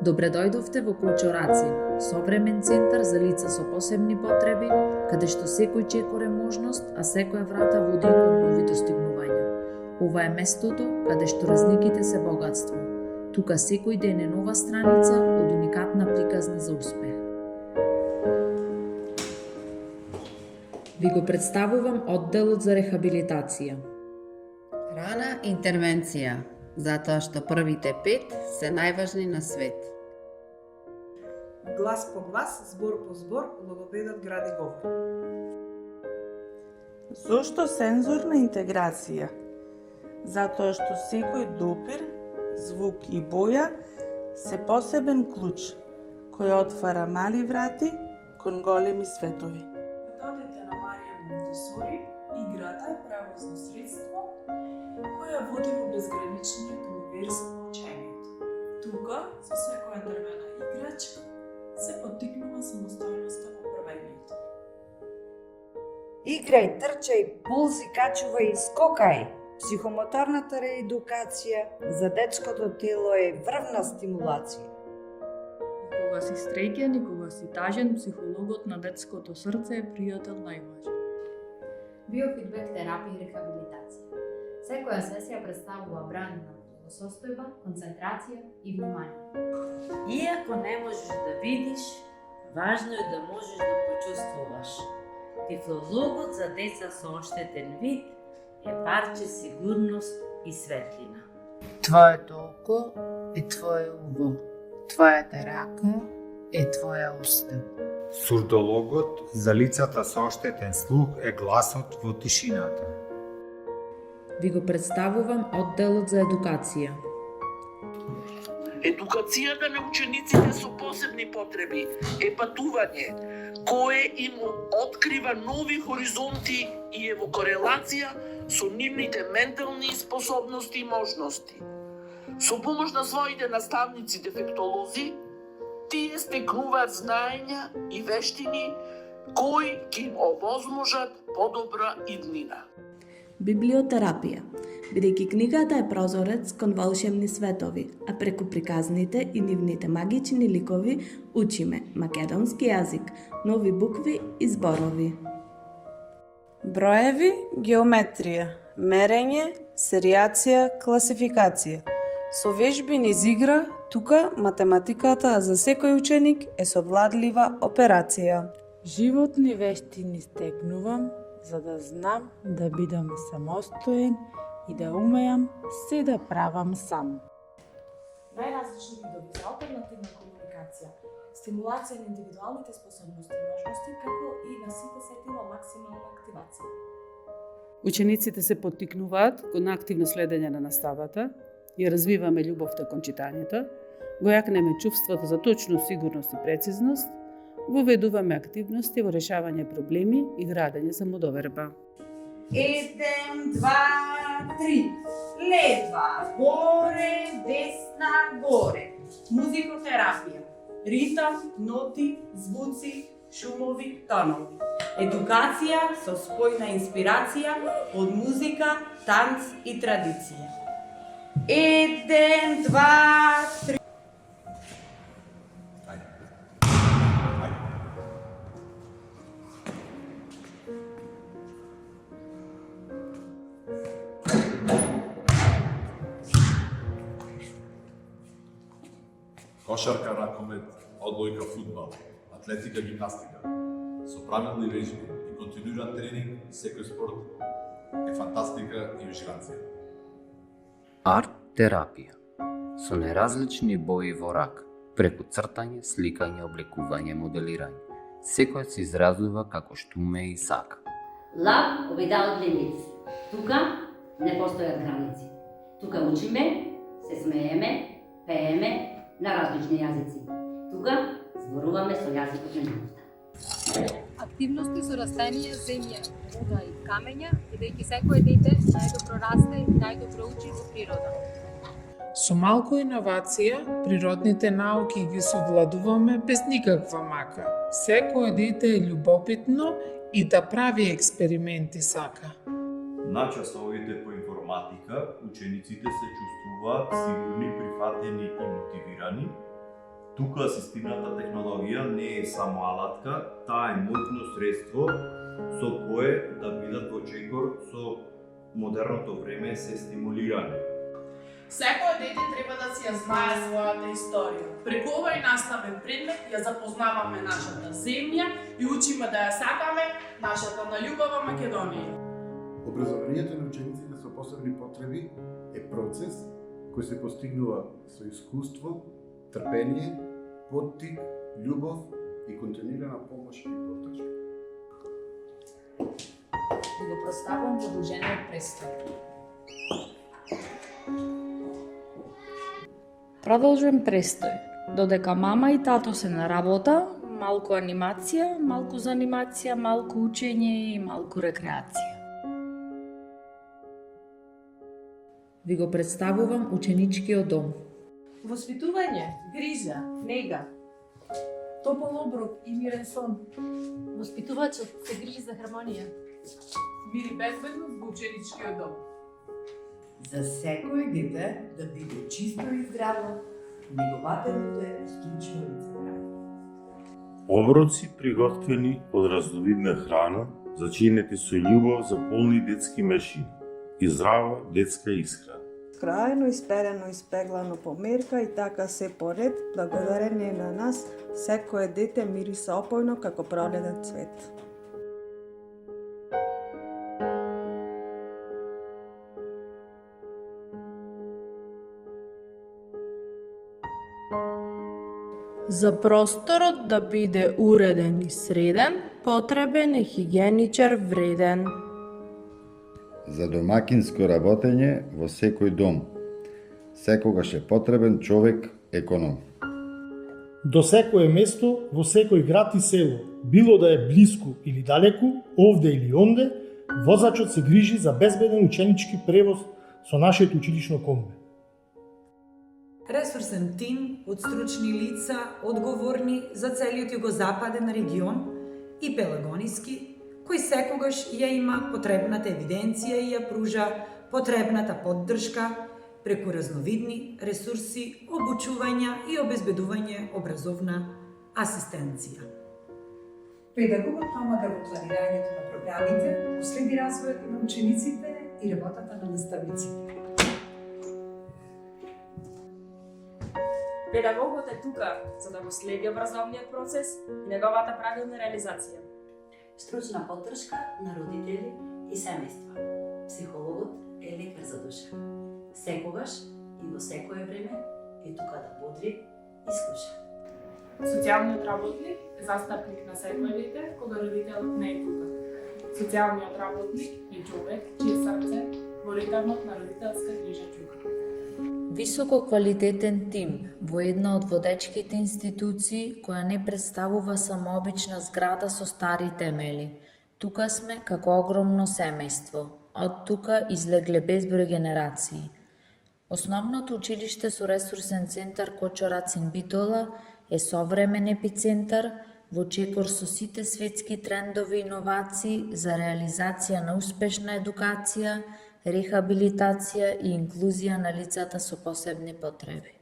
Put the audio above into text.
Добре дојдовте во Кулчораци, современ центар за лица со посебни потреби, каде што секој чекор е можност, а секоја врата води кон нови достигнувања. Ова е местото каде што разликите се богатство. Тука секој ден е нова страница од уникатна приказна за успех. Ви го представувам одделот за рехабилитација. Рана интервенција, затоа што првите 5 се најважни на свет. Глас по глас, збор по збор, логопедот гради говор. Зошто сензорна интеграција? Затоа што секој допир, звук и боја се посебен клуч, кој отвара мали врати кон големи светови. Методите на Марија Монтесори, играта е превозно средство која води во безграничниот универз на учењето. Тука, со секоја дрвена играчка, се поттикнува самостојноста во правењето. Играј, трчај, ползи, качувај, скокај. Психомоторната реедукација за детското тело е врвна стимулација. Кога си среќен и кога си тажен, психологот на детското срце е пријател најважен. Биофидбек терапија и рехабилитација. Секоја сесија представува бран на состојба, концентрација и внимание. Иако не можеш да видиш, важно е да можеш да почувствуваш. Тифлозлогот за деца со оштетен вид е парче сигурност и светлина. Твоето око е твое уво, твојата рака е твоја уста. Сурдологот за лицата со оштетен слух е гласот во тишината. Ви го представувам одделот за едукација. Едукацијата на учениците со посебни потреби е патување, кое им открива нови хоризонти и е во корелација со нивните ментални способности и можности. Со помош на своите наставници дефектолози, тие стекнуваат знаења и вештини кои ќе им овозможат подобра иднина. Библиотерапија, бидејќи книгата е прозорец кон волшебни светови, а преку приказните и нивните магични ликови учиме македонски јазик, нови букви и зборови. Броеви, геометрија, мерење, серијација, класификација. Со вежби низ игра, тука математиката за секој ученик е совладлива операција. Животни вештини стекнувам, за да знам да бидам самостоен и да умеам се да правам сам. Најразлични видови за алтернативна комуникација, стимулација на индивидуалните способности и можности, како и на сите сетила максимална активација. Учениците се поттикнуваат кон активно следење на наставата, ја развиваме љубовта кон читањето, го јакнеме чувството за точност, сигурност и прецизност, воведуваме активности во решавање проблеми и градење самодоверба. 1, 2, 3. Лева, горе, десна, горе. Музикотерапија. Ритам, ноти, звуци, шумови, тонови. Едукација со спојна инспирација од музика, танц и традиција. 1, 2, 3. Кошарка, ракомет, одбојка, фудбал, атлетика, гимнастика. Со правилни вежби и континуиран тренинг, секој спорт е фантастика и уживација. Арт терапија. Со неразлични бои во рак, преку цртање, сликање, облекување, моделирање. Секој се изразува како што уме и сака. Love without limits. Тука не постојат граници. Тука учиме, се смееме, пееме на различни јазици. Тука зборуваме со јазикот на љубовта. Активности со растенија, земја, вода и камења, бидејќи секое дете најдобро расте и најдобро учи во природа. Со малку иновација, природните науки ги совладуваме без никаква мака. Секое дете е љубопитно и да прави експерименти сака. На часовите по информатика, учениците се чувствуваат сигурни, прифатени и мотивирани, Тука асистивната технологија не е само алатка, таа е моќно средство со кое да бидат во чекор со модерното време се стимулирани. Секој дете треба да си ја знае својата историја. Преку овој наставен предмет ја запознаваме нашата земја и учиме да ја сакаме нашата наљубава Македонија. Образованието на учениците со посебни потреби е процес кој се постигнува со искуство, трпение, поттик, љубов и континуирана помош и поддршка. Ви го представам продолжениот престој. Продолжен престој. Додека мама и тато се на работа, малку анимација, малку занимација, малку учење и малку рекреација. Ви го представувам ученичкиот дом. Воспитување, грижа, нега, топол оброк и мирен сон. Воспитувачот се грижи за хармонија. Мир и безбедност во ученичкиот дом. За секој дете да биде чисто и здраво, негователите исклучно лицемерање. Оброци приготвени од разновидна храна, зачинети со љубов за полни детски мешини и здрава детска исхрана. Крајно, исперено, испеглано по мерка и така се поред, благодарение на нас, секое дете мириса опојно како пролетен цвет. За просторот да биде уреден и среден, потребен е хигиеничар вреден. За домакинско работење во секој дом, секогаш е потребен човек економ. До секое место, во секој град и село, било да е блиску или далеку, овде или онде, возачот се грижи за безбеден ученички превоз со нашето училишно комбе. Ресурсен тим од стручни лица, одговорни за целиот југозападен регион и пелагониски, кој секогаш ја има потребната евиденција и ја пружа потребната поддршка преку разновидни ресурси, обучувања и обезбедување образовна асистенција. Педагогот помага во планирањето на програмите, следи развојот на учениците и работата на наставниците. Педагогот е тука за да го следи образовниот процес и неговата правилна реализација. Стручна поддршка на родители и семејства. Психологот е лекар за душа. Секогаш и во секое време е тука да бодри и слуша. Социјалниот работник е застапник на секој дете кога родителот не е тука. Социјалниот работник е човек чие срце во ритмот на родителска грижа чука. Високо квалитетен тим во една од водечките институции која не представува само обична зграда со стари темели. Тука сме како огромно семејство. Од тука излегле безброј генерации. Основното училиште со ресурсен центар Кочо Рацин Битола е современ епицентар во чекор со сите светски трендови и иновации за реализација на успешна едукација, рехабилитација и инклузија на лицата со посебни потреби.